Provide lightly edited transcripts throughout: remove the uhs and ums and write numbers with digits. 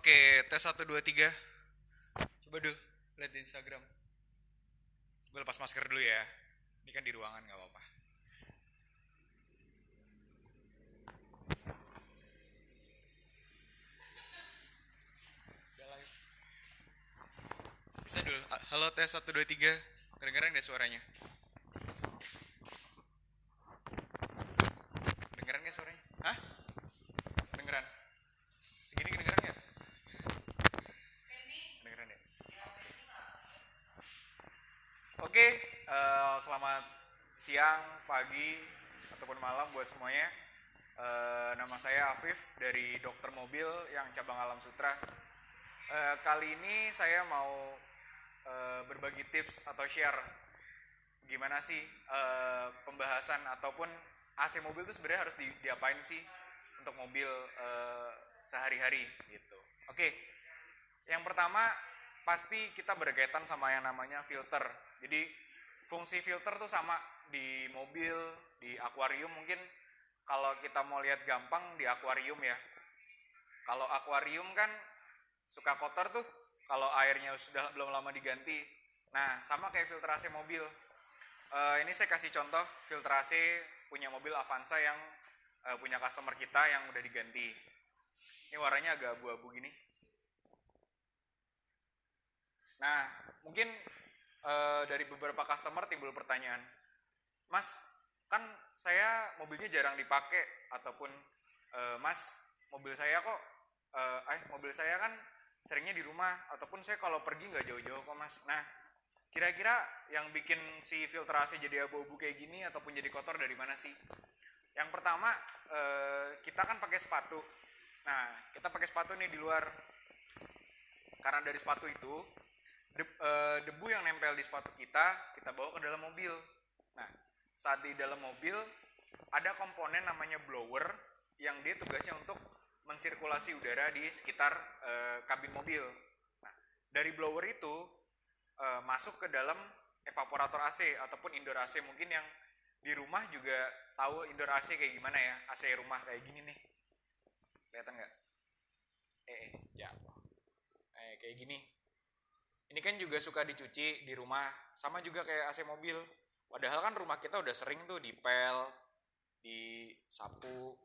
Oke, tes satu 2 3. Coba dulu, lihat di Instagram. Gue lepas masker dulu ya. Ini kan di ruangan, nggak apa-apa. Udah lah. Bisa dulu. Halo, tes satu 2 3. Kedengeran nggak suaranya? Kedengeran nggak suaranya? Hah? Kedengeran? Segini kedengeran nggak? Kedengeran ya? Oke, selamat siang, pagi, ataupun malam buat semuanya. Nama saya Afif dari Dokter Mobil yang cabang Alam Sutra. Kali ini saya mau berbagi tips atau share gimana sih pembahasan ataupun AC mobil itu sebenarnya harus diapain sih untuk mobil sehari-hari gitu. Oke, yang pertama pasti kita berkaitan sama yang namanya filter. Jadi fungsi filter tuh sama di mobil, di akuarium mungkin kalau kita mau lihat gampang di akuarium ya. Kalau akuarium kan suka kotor tuh kalau airnya sudah belum lama diganti. Nah, sama kayak filter AC mobil. Ini saya kasih contoh filter AC punya mobil Avanza yang punya customer kita yang udah diganti. Ini warnanya agak abu-abu gini. Nah, mungkin dari beberapa customer timbul pertanyaan, Mas, kan saya mobilnya jarang dipakai ataupun Mas, mobil saya kok mobil saya kan seringnya di rumah ataupun saya kalau pergi nggak jauh-jauh kok Mas. Nah, kira-kira yang bikin si filter AC jadi abu-abu kayak gini ataupun jadi kotor dari mana sih? Yang pertama, kita kan pakai sepatu. Nah, kita pakai sepatu nih di luar. Karena dari sepatu itu, debu yang nempel di sepatu kita bawa ke dalam mobil. Nah, saat di dalam mobil, ada komponen namanya blower yang dia tugasnya untuk mensirkulasi udara di sekitar kabin mobil. Nah, dari blower itu masuk ke dalam evaporator AC ataupun indoor AC. Mungkin yang di rumah juga tahu indoor AC kayak gimana ya, AC rumah kayak gini nih, kelihatan nggak? Ya, kayak gini. Ini kan juga suka dicuci di rumah, sama juga kayak AC mobil. Padahal kan rumah kita udah sering tuh dipel, disapu.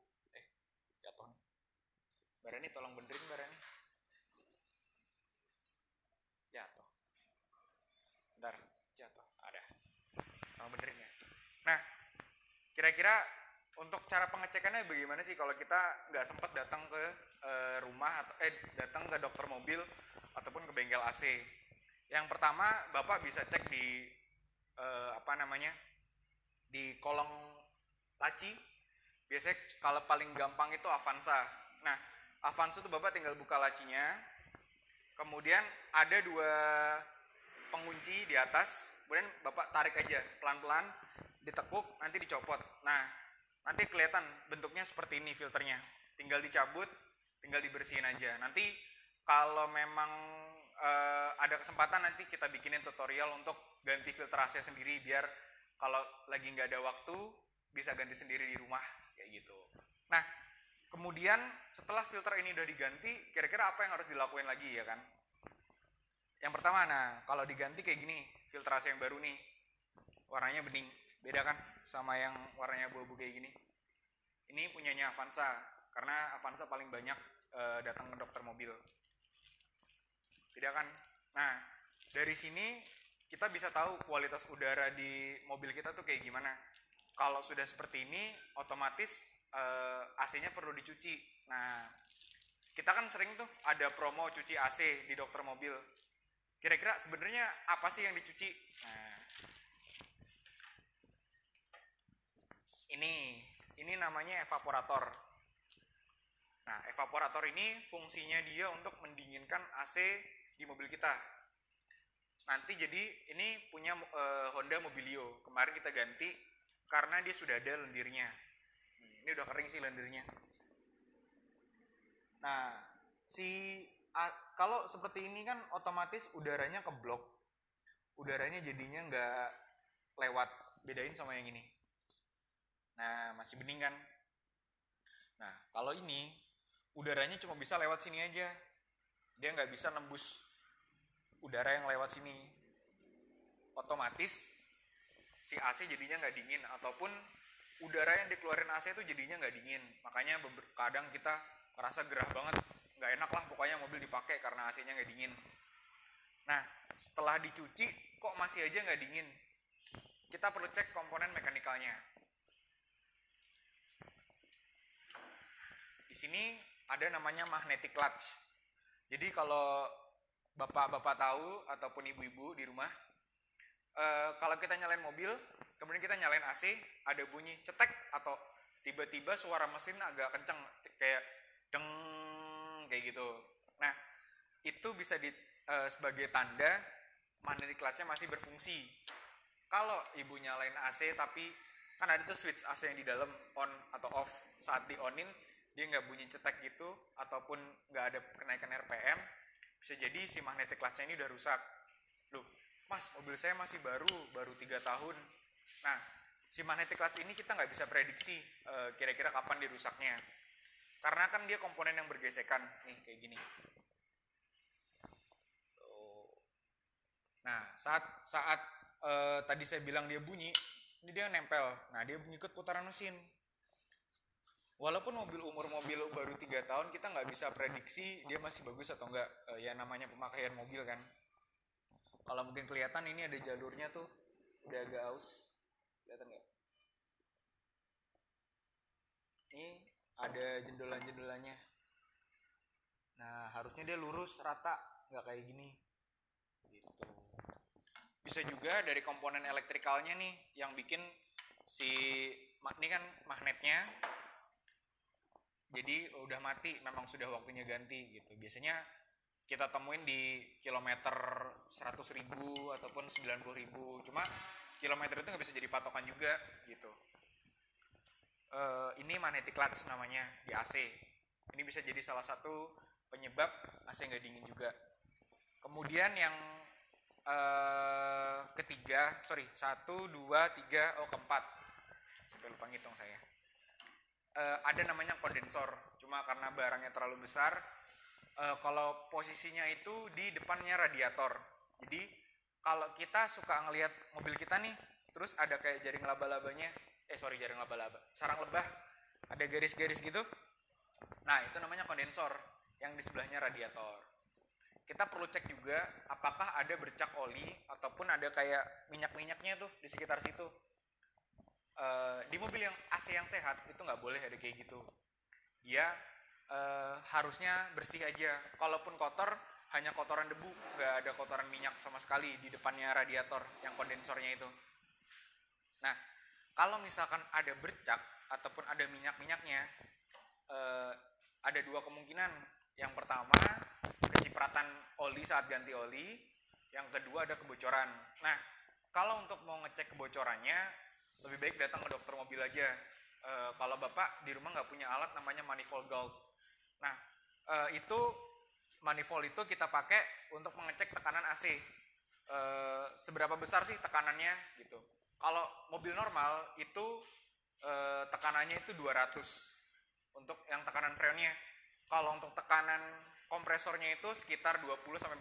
Jatuh. Barani tolong benerin Barani. Jatuh. Bentar, jatuh. Ada. Tolong benerin ya. Nah, kira-kira untuk cara pengecekannya bagaimana sih kalau kita nggak sempat datang ke rumah atau datang ke dokter mobil ataupun ke bengkel AC? Yang pertama, Bapak bisa cek di di kolong laci. Biasanya kalau paling gampang itu Avanza. Nah, Avanza tuh Bapak tinggal buka lacinya. Kemudian ada dua pengunci di atas. Kemudian Bapak tarik aja pelan-pelan, ditekuk, nanti dicopot. Nah, nanti kelihatan bentuknya seperti ini filternya. Tinggal dicabut, tinggal dibersihin aja. Nanti kalau memang ada kesempatan nanti kita bikinin tutorial untuk ganti filter AC sendiri biar kalau lagi nggak ada waktu bisa ganti sendiri di rumah kayak gitu. Nah, kemudian setelah filter ini udah diganti, kira-kira apa yang harus dilakuin lagi ya kan? Yang pertama, nah kalau diganti kayak gini, filter AC yang baru nih, warnanya bening, beda kan sama yang warnanya abu-abu kayak gini. Ini punyanya Avanza, karena Avanza paling banyak datang ke dokter mobil. Tidak kan? Nah, dari sini kita bisa tahu kualitas udara di mobil kita tuh kayak gimana. Kalau sudah seperti ini, otomatis AC-nya perlu dicuci. Nah, kita kan sering tuh ada promo cuci AC di dokter mobil. Kira-kira sebenarnya apa sih yang dicuci? Nah, ini namanya evaporator. Nah, evaporator ini fungsinya dia untuk mendinginkan AC di mobil kita. Nanti jadi ini punya Honda Mobilio. Kemarin kita ganti karena dia sudah ada lendirnya. Ini udah kering sih lendirnya. Nah, kalau seperti ini kan otomatis udaranya keblok. Udaranya jadinya nggak lewat. Bedain sama yang ini. Nah, masih bening kan? Nah, kalau ini udaranya cuma bisa lewat sini aja. dia nggak bisa nembus udara yang lewat sini, otomatis si AC jadinya nggak dingin, ataupun udara yang dikeluarin AC itu jadinya nggak dingin. Makanya kadang kita merasa gerah banget, nggak enak lah pokoknya mobil dipakai karena AC-nya nggak dingin. Nah, setelah dicuci kok masih aja nggak dingin, kita perlu cek komponen mekanikalnya. Di sini ada namanya magnetic clutch. Jadi kalau bapak-bapak tahu ataupun ibu-ibu di rumah, kalau kita nyalain mobil, kemudian kita nyalain AC, ada bunyi cetek atau tiba-tiba suara mesin agak kenceng, kayak deng, kayak gitu. Nah, itu bisa sebagai tanda magnetic clutch-nya masih berfungsi. Kalau ibu nyalain AC tapi kan ada tuh switch AC yang di dalam on atau off, saat di onin dia nggak bunyi cetek gitu ataupun nggak ada kenaikan RPM, bisa jadi si magnetic clutch-nya ini udah rusak. Loh, mas, mobil saya masih baru 3 tahun. Nah, si magnetic clutch ini kita nggak bisa prediksi kira-kira kapan dia rusaknya, karena kan dia komponen yang bergesekan nih kayak gini. Nah, saat tadi saya bilang dia bunyi, ini dia nempel. Nah, dia ngikut putaran mesin. Walaupun umur mobil baru 3 tahun, kita nggak bisa prediksi dia masih bagus atau enggak. Ya namanya pemakaian mobil kan. Kalau mungkin kelihatan ini ada jalurnya tuh, udah agak aus. Kelihatan nggak? Ini ada jendolan-jendolannya. Nah, harusnya dia lurus, rata, nggak kayak gini. Gitu. Bisa juga dari komponen elektrikalnya nih, yang bikin ini kan magnetnya, jadi udah mati, memang sudah waktunya ganti gitu. Biasanya kita temuin di kilometer 100.000 ataupun 90.000. Cuma kilometer itu nggak bisa jadi patokan juga gitu. Ini magnetic clutch namanya di AC. Ini bisa jadi salah satu penyebab AC nggak dingin juga. Kemudian yang ketiga, 1, 2, 3, keempat. Sampai lupa ngitung saya. Ada namanya kondensor, cuma karena barangnya terlalu besar, kalau posisinya itu di depannya radiator. Jadi kalau kita suka ngelihat mobil kita nih, terus ada kayak jaring laba-labanya, sarang lebah, ada garis-garis gitu. Nah, itu namanya kondensor yang di sebelahnya radiator. Kita perlu cek juga apakah ada bercak oli ataupun ada kayak minyak-minyaknya tuh di sekitar situ. Di mobil yang AC yang sehat itu nggak boleh ada kayak gitu. Dia harusnya bersih aja. Kalaupun kotor, hanya kotoran debu, nggak ada kotoran minyak sama sekali di depannya radiator yang kondensornya itu. Nah, kalau misalkan ada bercak ataupun ada minyak-minyaknya, ada dua kemungkinan. Yang pertama, kecipratan oli saat ganti oli. Yang kedua, ada kebocoran. Nah, kalau untuk mau ngecek kebocorannya, lebih baik datang ke dokter mobil aja. Kalau bapak di rumah nggak punya alat namanya manifold gauge. Nah, itu manifold itu kita pakai untuk mengecek tekanan AC. Seberapa besar sih tekanannya gitu. Kalau mobil normal itu tekanannya itu 200 untuk yang tekanan freonnya. Kalau untuk tekanan kompresornya itu sekitar 20-40.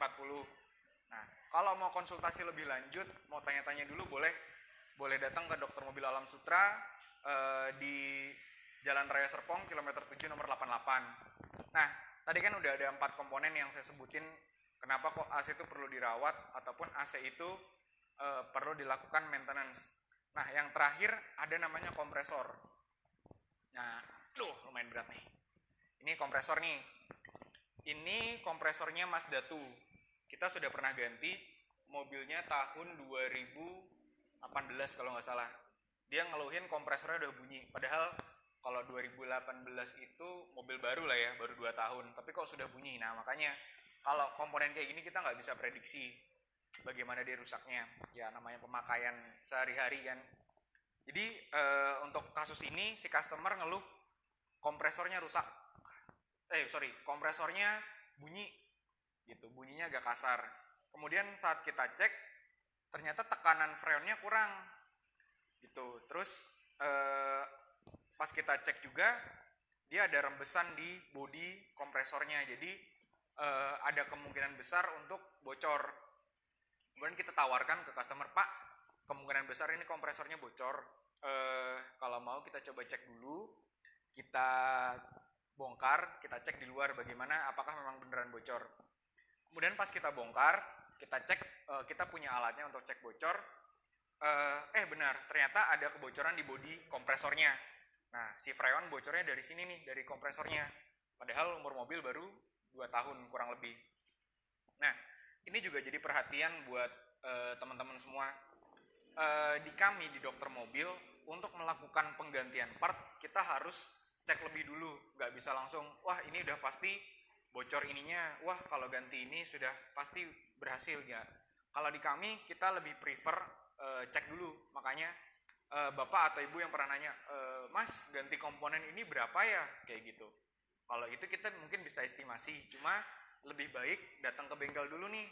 Nah, kalau mau konsultasi lebih lanjut, mau tanya-tanya dulu boleh datang ke dokter mobil Alam Sutra di Jalan Raya Serpong, kilometer 7 nomor 88. Nah, tadi kan udah ada 4 komponen yang saya sebutin kenapa kok AC itu perlu dirawat ataupun AC itu perlu dilakukan maintenance. Nah, yang terakhir ada namanya kompresor. Nah, lumayan berat nih. Ini kompresor nih. Ini kompresornya Mazda 2. Kita sudah pernah ganti mobilnya tahun 2018 kalau nggak salah. Dia ngeluhin kompresornya udah bunyi. Padahal kalau 2018 itu mobil baru lah ya, baru 2 tahun. Tapi kok sudah bunyi. Nah, makanya kalau komponen kayak gini kita nggak bisa prediksi bagaimana dia rusaknya. Ya namanya pemakaian sehari-hari kan. Jadi untuk kasus ini si customer ngeluh kompresornya rusak. Kompresornya bunyi gitu, bunyinya agak kasar. Kemudian saat kita cek ternyata tekanan freonnya kurang gitu. Terus pas kita cek juga dia ada rembesan di bodi kompresornya. Jadi ada kemungkinan besar untuk bocor. Kemudian kita tawarkan ke customer, Pak, kemungkinan besar ini kompresornya bocor. Kalau mau kita coba cek dulu, kita bongkar, kita cek di luar bagaimana, apakah memang beneran bocor. Kemudian pas kita bongkar, kita cek, kita punya alatnya untuk cek bocor. Benar, ternyata ada kebocoran di bodi kompresornya. Nah, si freon bocornya dari sini nih, dari kompresornya. Padahal umur mobil baru 2 tahun kurang lebih. Nah, ini juga jadi perhatian buat teman-teman semua. Di kami, di dokter mobil, untuk melakukan penggantian part, kita harus cek lebih dulu. Nggak bisa langsung, wah ini udah pasti bocor ininya, wah kalau ganti ini sudah pasti berhasil. Ya. Kalau di kami, kita lebih prefer cek dulu. Makanya bapak atau ibu yang pernah nanya, mas ganti komponen ini berapa ya? Kayak gitu. Kalau itu kita mungkin bisa estimasi, cuma lebih baik datang ke bengkel dulu nih.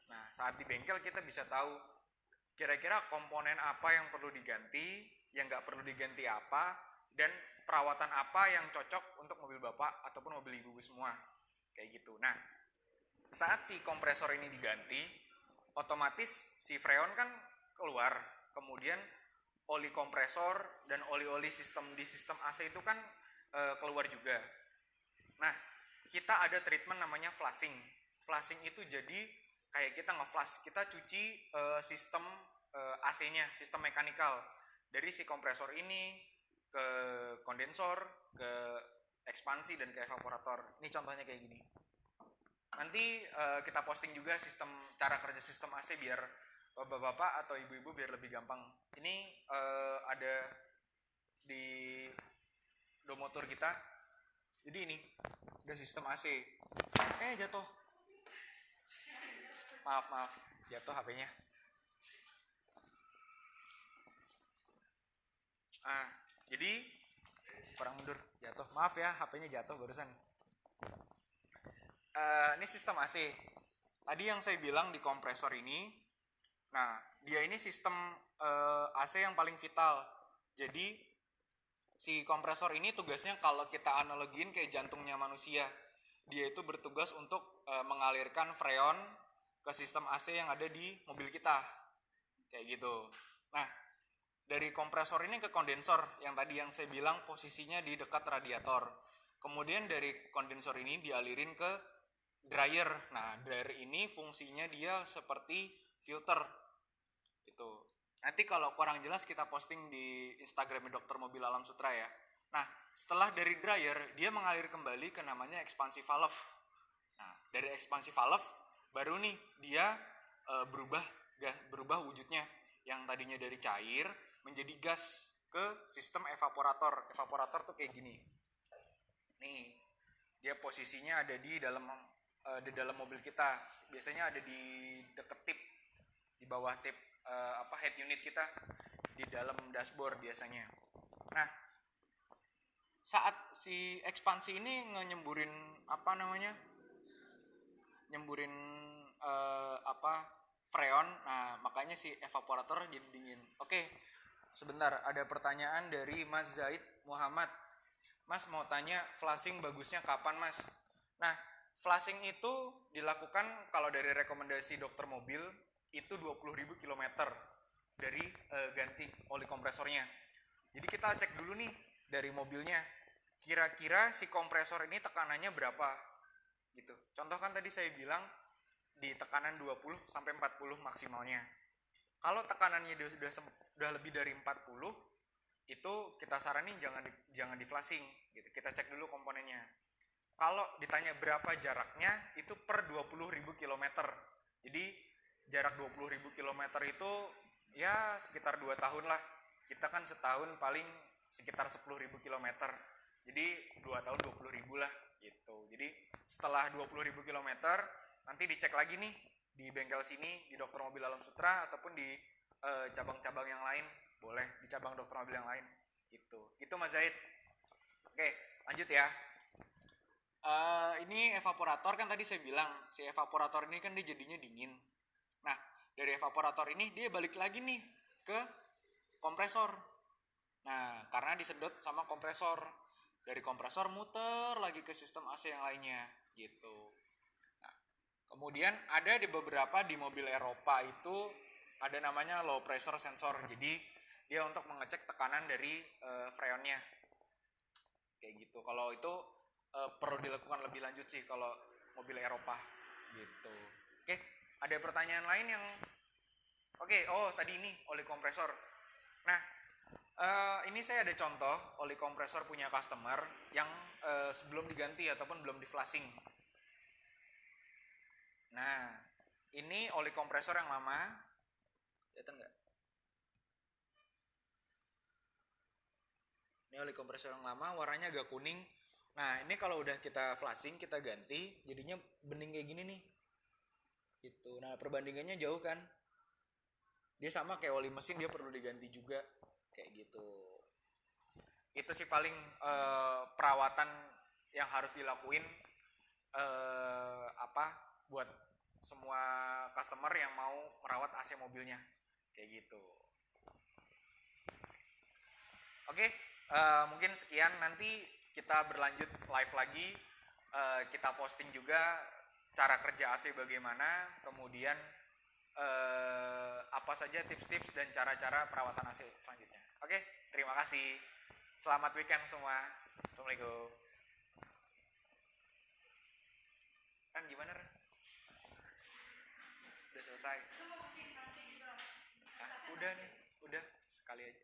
Nah, saat di bengkel kita bisa tahu kira-kira komponen apa yang perlu diganti, yang nggak perlu diganti apa, dan perawatan apa yang cocok untuk mobil bapak ataupun mobil ibu semua. Kayak gitu. Nah, saat si kompresor ini diganti, otomatis si freon kan keluar. Kemudian oli kompresor dan oli-oli di sistem AC itu kan keluar juga. Nah, kita ada treatment namanya flushing. Flushing itu jadi kayak kita nge-flush, kita cuci sistem AC-nya, sistem mekanikal. Dari si kompresor ini ke kondensor, ke ekspansi, dan ke evaporator. Ini contohnya kayak gini. Nanti kita posting juga cara kerja sistem AC biar bapak-bapak atau ibu-ibu biar lebih gampang. Ini ada di domotor kita. Jadi ini udah sistem AC. Jatuh. Maaf, jatuh HP-nya. Jadi kurang mundur, jatuh. Maaf ya, HP-nya jatuh barusan. Ini sistem AC. Tadi yang saya bilang di kompresor ini, nah dia ini sistem AC yang paling vital. Jadi si kompresor ini tugasnya kalau kita analogiin kayak jantungnya manusia. Dia itu bertugas untuk mengalirkan freon ke sistem AC yang ada di mobil kita. Kayak gitu. Nah, dari kompresor ini ke kondensor, yang tadi yang saya bilang posisinya di dekat radiator. Kemudian dari kondensor ini dialirin ke dryer. Nah, dryer ini fungsinya dia seperti filter. Itu. Nanti kalau kurang jelas kita posting di Instagram Dokter Mobil Alam Sutra ya. Nah, setelah dari dryer, dia mengalir kembali ke namanya expansive valve. Nah, dari expansive valve, baru nih dia berubah wujudnya. Yang tadinya dari cair, menjadi gas ke sistem evaporator. Evaporator tuh kayak gini. Nih, dia posisinya ada di dalam mobil kita. Biasanya ada di deket tip, di bawah tip head unit kita, di dalam dashboard biasanya. Nah, saat si ekspansi ini nyemburin freon, nah makanya si evaporator jadi dingin. Oke, sebentar, ada pertanyaan dari Mas Zaid Muhammad. Mas mau tanya, flushing bagusnya kapan mas? Nah, flushing itu dilakukan kalau dari rekomendasi dokter mobil itu 20.000 km dari ganti oli kompresornya. Jadi kita cek dulu nih dari mobilnya, kira-kira si kompresor ini tekanannya berapa gitu. Contoh kan tadi saya bilang di tekanan 20 sampai 40 maksimalnya. Kalau tekanannya sudah lebih dari 40, itu kita saranin jangan di flushing gitu. Kita cek dulu komponennya. Kalau ditanya berapa jaraknya, itu per 20.000 km. Jadi jarak 20.000 km itu ya sekitar 2 tahun lah. Kita kan setahun paling sekitar 10.000 km. Jadi 2 tahun 20.000 lah gitu. Jadi setelah 20.000 km nanti dicek lagi nih di bengkel sini, di Dokter Mobil Alam Sutra ataupun di cabang-cabang yang lain. Boleh di cabang dokter mobil yang lain. Itu Mas Zaid. Oke, lanjut ya. Ini evaporator kan tadi saya bilang, si evaporator ini kan dia jadinya dingin. Nah, dari evaporator ini dia balik lagi nih ke kompresor. Nah, karena disedot sama kompresor. Dari kompresor muter lagi ke sistem AC yang lainnya gitu. Nah, Kemudian ada di beberapa di mobil Eropa itu ada namanya low pressure sensor. Jadi dia untuk mengecek tekanan dari freonnya. Kayak gitu. Kalau itu perlu dilakukan lebih lanjut sih kalau mobil Eropa gitu. Oke, ada pertanyaan lain yang tadi ini oli kompresor. Nah, ini saya ada contoh oli kompresor punya customer yang sebelum diganti ataupun belum di flashing. Nah, ini oli kompresor yang lama. Kelihatan nggak? Ini oli kompresor yang lama, warnanya agak kuning. Nah, ini kalau udah kita flashing, kita ganti, jadinya bening kayak gini nih. Gitu. Nah, perbandingannya jauh kan? Dia sama kayak oli mesin, dia perlu diganti juga. Kayak gitu. Itu sih paling perawatan yang harus dilakuin buat semua customer yang mau merawat AC mobilnya. Kayak gitu. Oke, mungkin sekian, nanti kita berlanjut live lagi, kita posting juga cara kerja AC bagaimana, kemudian apa saja tips-tips dan cara-cara perawatan AC selanjutnya. Oke, terima kasih. Selamat weekend semua. Assalamualaikum. Kan gimana, Ren? Udah selesai. Udah nih, udah sekali aja.